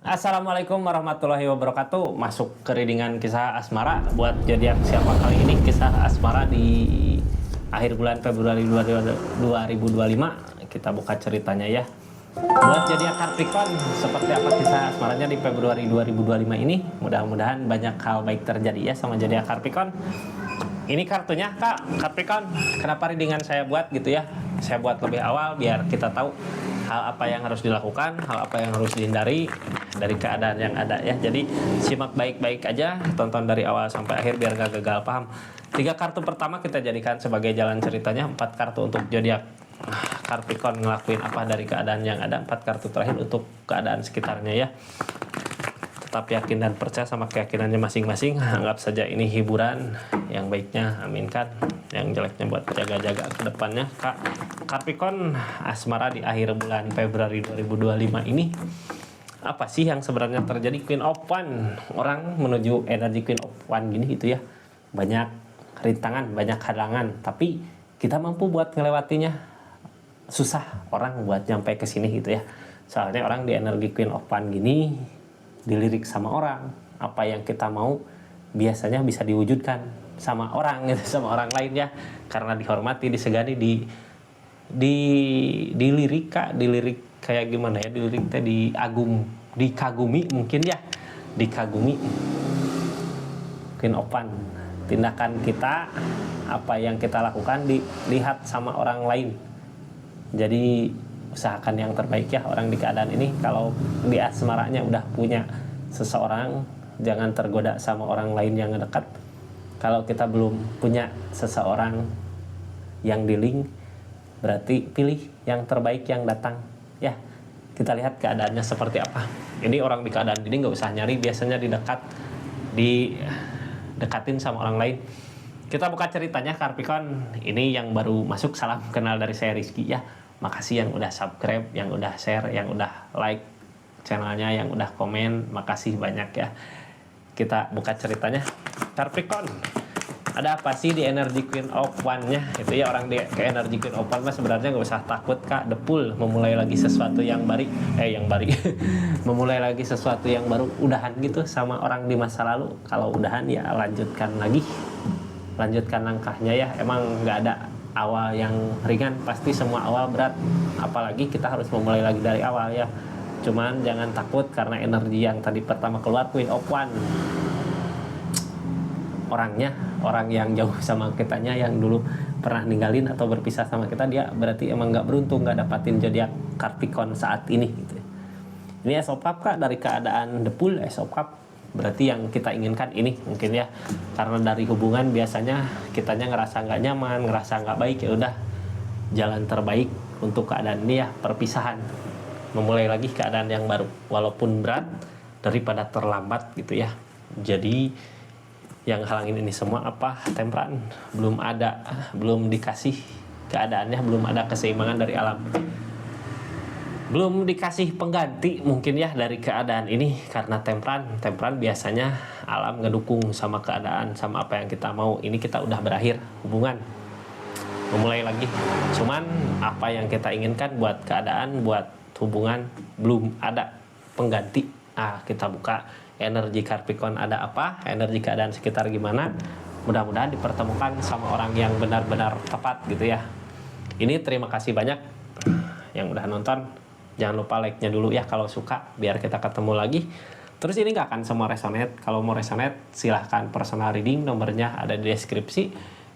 Assalamualaikum warahmatullahi wabarakatuh. Masuk ke readingan kisah asmara buat zodiak siapa kali ini. Kisah asmara di akhir bulan Februari 2025. Kita buka ceritanya ya. Buat zodiak Capricorn, seperti apa kisah asmaranya di Februari 2025 ini? Mudah-mudahan banyak hal baik terjadi ya sama zodiak Capricorn. Ini kartunya Kak Capricorn. Kenapa readingan saya buat gitu ya? Saya buat lebih awal biar kita tahu hal apa yang harus dilakukan, hal apa yang harus dihindari dari keadaan yang ada ya. Jadi simak baik-baik aja, tonton dari awal sampai akhir biar gak gagal paham. 3 kartu pertama kita jadikan sebagai jalan ceritanya, 4 kartu untuk zodiak Capricorn ngelakuin apa dari keadaan yang ada, 4 kartu terakhir untuk keadaan sekitarnya ya. Tetap yakin dan percaya sama keyakinannya masing-masing. Anggap saja ini hiburan. Yang baiknya aminkan, yang jeleknya buat jaga-jaga ke depannya. Kak Capricorn, asmara di akhir bulan Februari 2025 ini, apa sih yang sebenarnya terjadi? Queen of One, orang menuju energi Queen of One gini gitu ya. Banyak rintangan, banyak halangan, tapi kita mampu buat ngelewatinya. Susah orang buat nyampe ke sini gitu ya. Soalnya orang di energi Queen of One gini dilirik sama orang, apa yang kita mau biasanya bisa diwujudkan sama orang gitu, sama orang lain ya, karena dihormati, disegani, dilirik Kak, dilirik kayak gimana ya, dilirik teh dikagumi mungkin ya, dikagumi. Queen of One, tindakan kita, apa yang kita lakukan dilihat sama orang lain. Jadi usahakan yang terbaik ya orang di keadaan ini. Kalau di asmaranya udah punya seseorang, jangan tergoda sama orang lain yang dekat. Kalau kita belum punya seseorang yang di link, berarti pilih yang terbaik yang datang ya. Kita lihat keadaannya seperti apa. Ini orang di keadaan ini nggak usah nyari, biasanya didekatin sama orang lain. Kita buka ceritanya Capricorn. Ini yang baru masuk, salam kenal dari saya Rizky ya. Makasih yang udah subscribe, yang udah share, yang udah like channelnya, yang udah komen. Makasih banyak ya. Kita buka ceritanya. Capricorn, ada apa sih di energi Queen of One-nya? Itu ya, orang di ke energi Queen of One sebenarnya nggak usah takut Kak. Depul, memulai lagi sesuatu yang baru. Memulai lagi sesuatu yang baru. Udahan gitu sama orang di masa lalu. Kalau udahan ya lanjutkan lagi. Lanjutkan langkahnya ya. Emang nggak ada awal yang ringan, pasti semua awal berat, apalagi kita harus memulai lagi dari awal ya. Cuman jangan takut karena energi yang tadi pertama keluar Queen of One, orangnya orang yang jauh sama kitanya, yang dulu pernah ninggalin atau berpisah sama kita, dia berarti emang nggak beruntung, nggak dapatin zodiak Capricorn saat ini gitu. Ini Ace of Cups Kak, dari keadaan The Pool Ace of Cups, berarti yang kita inginkan ini mungkin ya, karena dari hubungan biasanya kitanya ngerasa nggak nyaman, ngerasa nggak baik, ya udah jalan terbaik untuk keadaan ini ya perpisahan, memulai lagi keadaan yang baru walaupun berat daripada terlambat gitu ya. Jadi yang halangin ini semua apa? Temperan, belum dikasih keadaannya, belum ada keseimbangan dari alam, belum dikasih pengganti mungkin ya dari keadaan ini. Karena temperan biasanya alam ngedukung sama keadaan, sama apa yang kita mau. Ini kita udah berakhir hubungan, memulai lagi, cuman apa yang kita inginkan buat keadaan, buat hubungan belum ada pengganti. Kita buka energi Capricorn, ada apa, energi keadaan sekitar gimana. Mudah-mudahan dipertemukan sama orang yang benar-benar tepat gitu ya. Ini terima kasih banyak yang udah nonton. Jangan lupa like-nya dulu ya kalau suka, biar kita ketemu lagi. Terus ini nggak akan semua resonate. Kalau mau resonate silahkan personal reading, nomornya ada di deskripsi.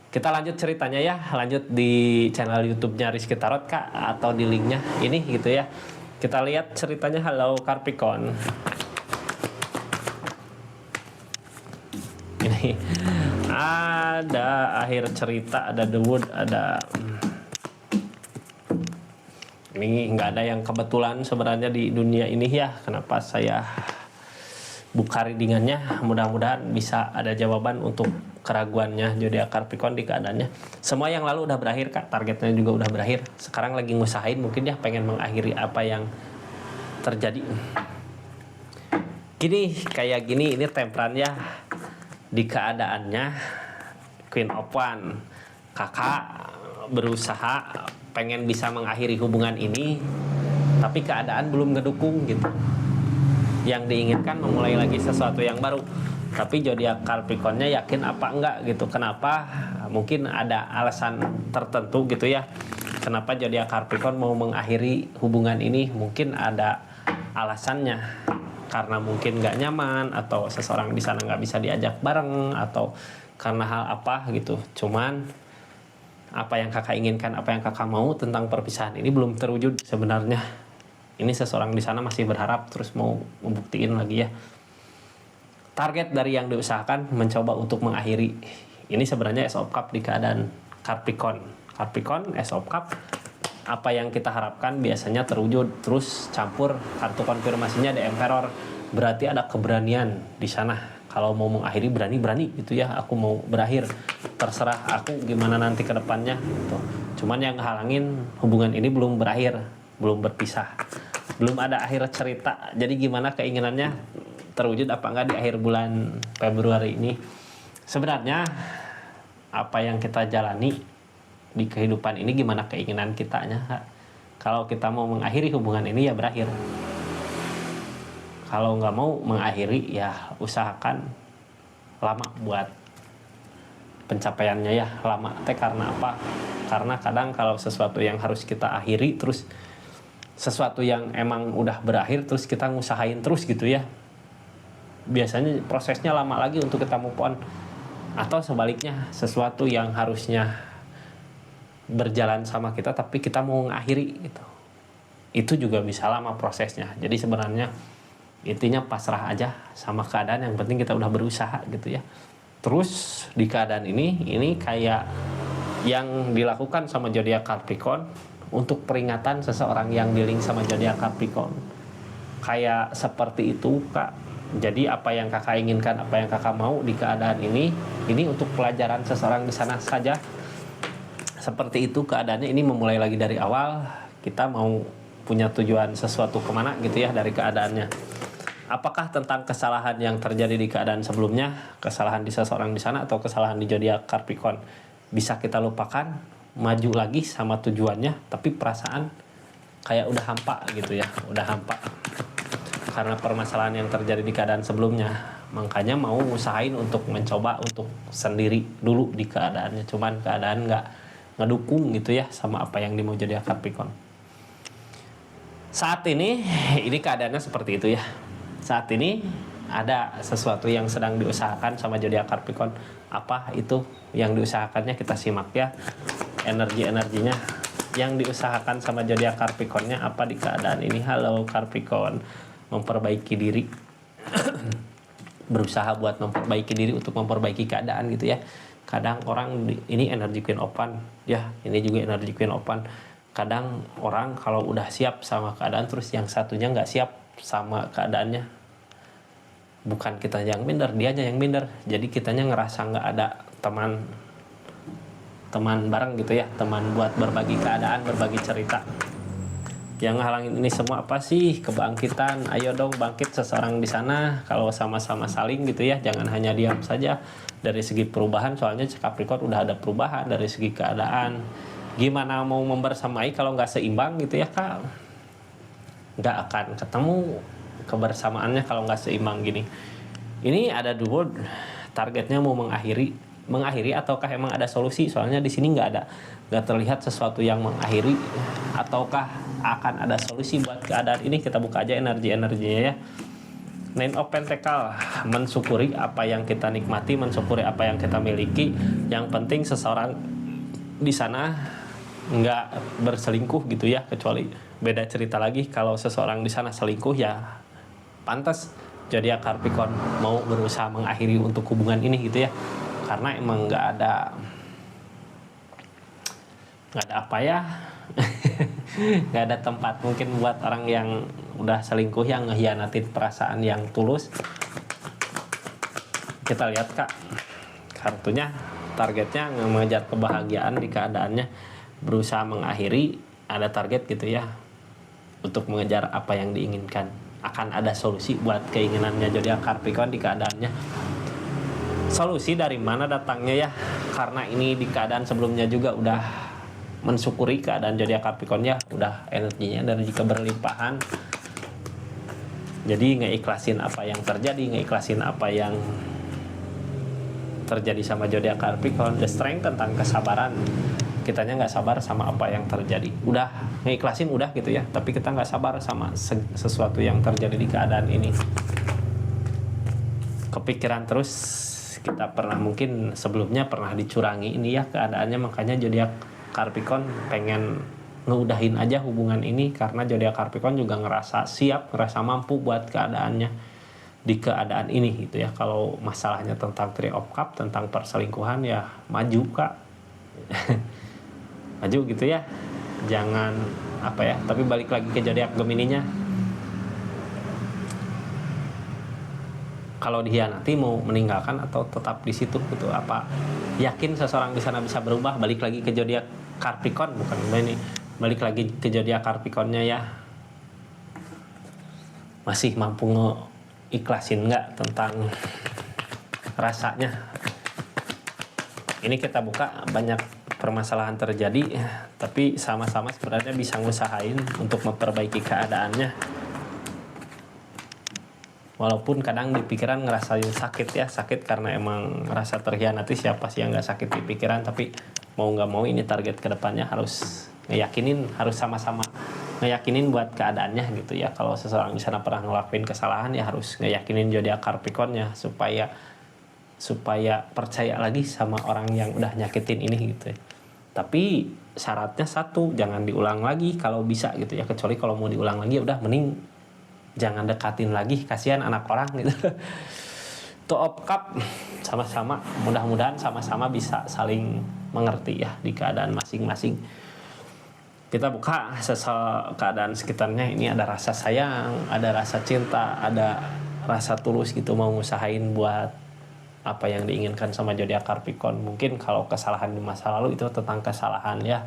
Kita lanjut ceritanya ya, lanjut di channel YouTube-nya Rizky Tarot Kak, atau di linknya ini gitu ya. Kita lihat ceritanya. Halo Capricorn. Ini ada akhir cerita, ada The Wood, ada ini nggak ada yang kebetulan sebenarnya di dunia ini ya. Kenapa saya buka readingannya? Mudah-mudahan bisa ada jawaban untuk keraguannya zodiak Capricorn di keadaannya. Semua yang lalu udah berakhir Kak, targetnya juga udah berakhir. Sekarang lagi ngusahain mungkin ya, pengen mengakhiri apa yang terjadi. Gini, kayak gini, ini temperan ya di keadaannya Queen of One. Kakak berusaha pengen bisa mengakhiri hubungan ini, tapi keadaan belum ngedukung gitu. yang diinginkan memulai lagi sesuatu yang baru. Tapi zodiak Capricornnya yakin apa enggak gitu. Kenapa? Mungkin ada alasan tertentu gitu ya. Kenapa zodiak Capricorn mau mengakhiri hubungan ini? Mungkin ada alasannya. Karena mungkin nggak nyaman, atau seseorang di sana nggak bisa diajak bareng, atau karena hal apa gitu. Cuman apa yang kakak inginkan, apa yang kakak mau tentang perpisahan ini belum terwujud sebenarnya. Ini seseorang di sana masih berharap, terus mau membuktiin lagi ya. Target dari yang diusahakan mencoba untuk mengakhiri. Ini sebenarnya Ace of Cup di keadaan Capricorn. Capricorn, Ace of Cup. Apa yang kita harapkan biasanya terwujud. Terus campur kartu konfirmasinya The Emperor. Berarti ada keberanian di sana. Kalau mau mengakhiri berani-berani gitu ya. Aku mau berakhir. Terserah aku gimana nanti ke depannya gitu. Cuman yang halangin hubungan ini belum berakhir, belum berpisah. Belum ada akhir cerita. Jadi gimana keinginannya terwujud apa enggak di akhir bulan Februari ini. Sebenarnya apa yang kita jalani di kehidupan ini gimana keinginan kitanya. Kalau kita mau mengakhiri hubungan ini ya berakhir. Kalau nggak mau mengakhiri ya usahakan lama buat pencapaiannya ya. Lama teh karena apa? Karena kadang kalau sesuatu yang harus kita akhiri terus sesuatu yang emang udah berakhir terus kita ngusahain terus gitu ya, biasanya prosesnya lama lagi untuk kita move on. Atau sebaliknya, sesuatu yang harusnya berjalan sama kita tapi kita mau mengakhiri gitu, itu juga bisa lama prosesnya. Jadi sebenarnya intinya pasrah aja sama keadaan, yang penting kita udah berusaha gitu ya. Terus di keadaan ini kayak yang dilakukan sama zodiak Capricorn untuk peringatan seseorang yang dealing sama zodiak Capricorn. Kayak seperti itu Kak. Jadi apa yang kakak inginkan, apa yang kakak mau di keadaan ini untuk pelajaran seseorang di sana saja. Seperti itu keadaannya, ini memulai lagi dari awal. Kita mau punya tujuan sesuatu kemana gitu ya dari keadaannya. Apakah tentang kesalahan yang terjadi di keadaan sebelumnya, kesalahan di seseorang di sana, atau kesalahan di zodiak Capricorn bisa kita lupakan, maju lagi sama tujuannya, tapi perasaan kayak udah hampa gitu ya, udah hampa karena permasalahan yang terjadi di keadaan sebelumnya. Makanya mau usahain untuk mencoba untuk sendiri dulu di keadaannya. Cuman keadaan nggak ngedukung gitu ya sama apa yang dimau zodiak Capricorn. Saat ini keadaannya seperti itu ya. Saat ini ada sesuatu yang sedang diusahakan sama zodiak Capricorn. Apa itu yang diusahakannya, kita simak ya. Energi-energinya yang diusahakan sama zodiak Capricornnya apa di keadaan ini. Halo Capricorn, memperbaiki diri. Berusaha buat memperbaiki diri untuk memperbaiki keadaan gitu ya. Kadang orang ini energi Queen of Wands ya, ini juga energi Queen of Wands. Kadang orang kalau udah siap sama keadaan terus yang satunya nggak siap sama keadaannya. Bukan kita yang minder, dianya yang minder. Jadi kitanya ngerasa nggak ada teman bareng gitu ya, teman buat berbagi keadaan, berbagi cerita. Yang ngehalangin ini semua apa sih? Kebangkitan. Ayo dong bangkit seseorang di sana. Kalau sama-sama saling gitu ya, jangan hanya diam saja. Dari segi perubahan, soalnya Capricorn udah ada perubahan dari segi keadaan. Gimana mau membersamai kalau nggak seimbang gitu ya Kak? Nggak akan ketemu kebersamaannya kalau nggak seimbang gini. Ini ada dua targetnya mau mengakhiri ataukah emang ada solusi? Soalnya di sini nggak terlihat sesuatu yang mengakhiri, ataukah akan ada solusi buat keadaan ini. Kita buka aja energinya ya. Nine of Pentacle, mensyukuri apa yang kita nikmati, mensyukuri apa yang kita miliki. Yang penting seseorang di sana nggak berselingkuh gitu ya, kecuali beda cerita lagi kalau seseorang di sana selingkuh ya pantas zodiak Capricorn mau berusaha mengakhiri untuk hubungan ini gitu ya, karena emang nggak ada apa ya. Nggak ada tempat mungkin buat orang yang udah selingkuh, yang ngehianatin perasaan yang tulus. Kita lihat Kak, kartunya targetnya mengejar kebahagiaan di keadaannya, berusaha mengakhiri, ada target gitu ya untuk mengejar apa yang diinginkan. Akan ada solusi buat keinginannya zodiak Capricorn di keadaannya. Solusi dari mana datangnya ya? Karena ini di keadaan sebelumnya juga udah mensyukuri keadaan zodiak Capricorn ya, udah energinya dari keberlimpahan. Jadi ngeikhlasin apa yang terjadi, ngeikhlasin apa yang terjadi sama zodiak Capricorn. The Strength tentang kesabaran. Kitanya nggak sabar sama apa yang terjadi. Udah ngeikhlasin udah gitu ya, tapi kita nggak sabar sama sesuatu yang terjadi di keadaan ini. Kepikiran terus, kita pernah mungkin sebelumnya pernah dicurangi ini ya keadaannya, makanya zodiak Capricorn pengen ngeudahin aja hubungan ini karena zodiak Capricorn juga ngerasa siap, ngerasa mampu buat keadaannya di keadaan ini gitu ya. Kalau masalahnya tentang Three of Cups, tentang perselingkuhan ya maju Kak. Maju gitu ya, jangan apa ya, tapi balik lagi ke zodiak Gemininya. Kalau dihianati mau meninggalkan atau tetap di situ gitu, apa yakin seseorang di sana bisa berubah? Balik lagi ke zodiak Capricorn, bukan ini, balik lagi ke zodiak Capricornnya ya, masih mampu ngeikhlasin nggak tentang rasanya. Ini kita buka banyak permasalahan terjadi, tapi sama-sama sebenarnya bisa ngusahain untuk memperbaiki keadaannya. Walaupun kadang di pikiran ngerasain sakit ya, sakit karena emang rasa terhianati, siapa sih yang nggak sakit di pikiran. Tapi mau nggak mau ini target kedepannya harus ngeyakinin, harus sama-sama ngeyakinin buat keadaannya gitu ya. Kalau seseorang di sana pernah ngelakuin kesalahan ya harus ngeyakinin zodiak Capricornnya supaya percaya lagi sama orang yang udah nyakitin ini gitu ya. Tapi syaratnya satu, jangan diulang lagi kalau bisa gitu ya. Kecuali kalau mau diulang lagi udah mending jangan dekatin lagi, kasihan anak orang gitu. Two of Cup sama-sama, mudah-mudahan sama-sama bisa saling mengerti ya di keadaan masing-masing. Kita buka keadaan sekitarnya. Ini ada rasa sayang, ada rasa cinta, ada rasa tulus gitu, mau ngusahain buat apa yang diinginkan sama zodiak Capricorn. Mungkin kalau kesalahan di masa lalu itu tentang kesalahan ya,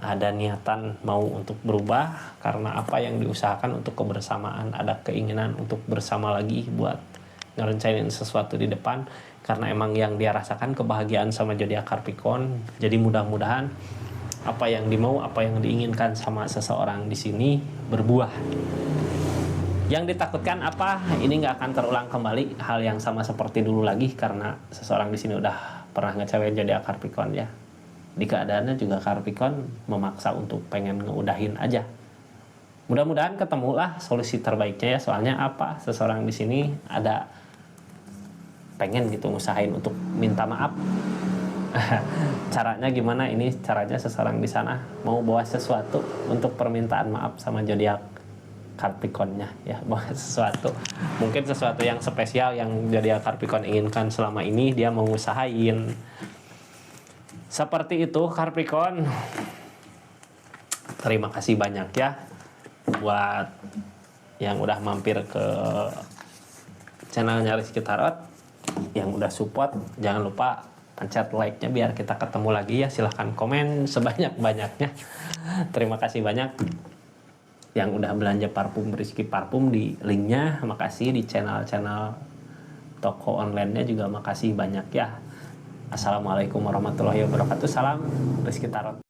ada niatan mau untuk berubah karena apa yang diusahakan untuk kebersamaan, ada keinginan untuk bersama lagi buat ngerencanain sesuatu di depan karena emang yang dia rasakan kebahagiaan sama zodiak Capricorn. Jadi mudah-mudahan apa yang dimau, apa yang diinginkan sama seseorang di sini berbuah. Yang ditakutkan apa? Ini nggak akan terulang kembali hal yang sama seperti dulu lagi karena seseorang di sini udah pernah ngecewain zodiak Capricorn ya. Di keadaannya juga Capricorn memaksa untuk pengen ngeudahin aja. Mudah-mudahan ketemulah solusi terbaiknya ya. Soalnya apa? Seseorang di sini ada pengen gitu ngusahain untuk minta maaf. Caranya gimana? Ini caranya seseorang di sana mau bawa sesuatu untuk permintaan maaf sama zodiak Capricornnya ya, bawa sesuatu, mungkin sesuatu yang spesial yang zodiak Capricorn inginkan selama ini, dia mau ngusahain. Seperti itu Capricorn. Terima kasih banyak ya buat yang udah mampir ke channelnya Rizky Tarot, yang udah support. Jangan lupa pencet like-nya biar kita ketemu lagi ya. Silahkan komen sebanyak-banyaknya. Terima kasih banyak yang udah belanja parfum Rizky Parfum di linknya. Makasih. Di channel-channel toko online-nya juga makasih banyak ya. Assalamualaikum warahmatullahi wabarakatuh. Salam Rizky Tarot.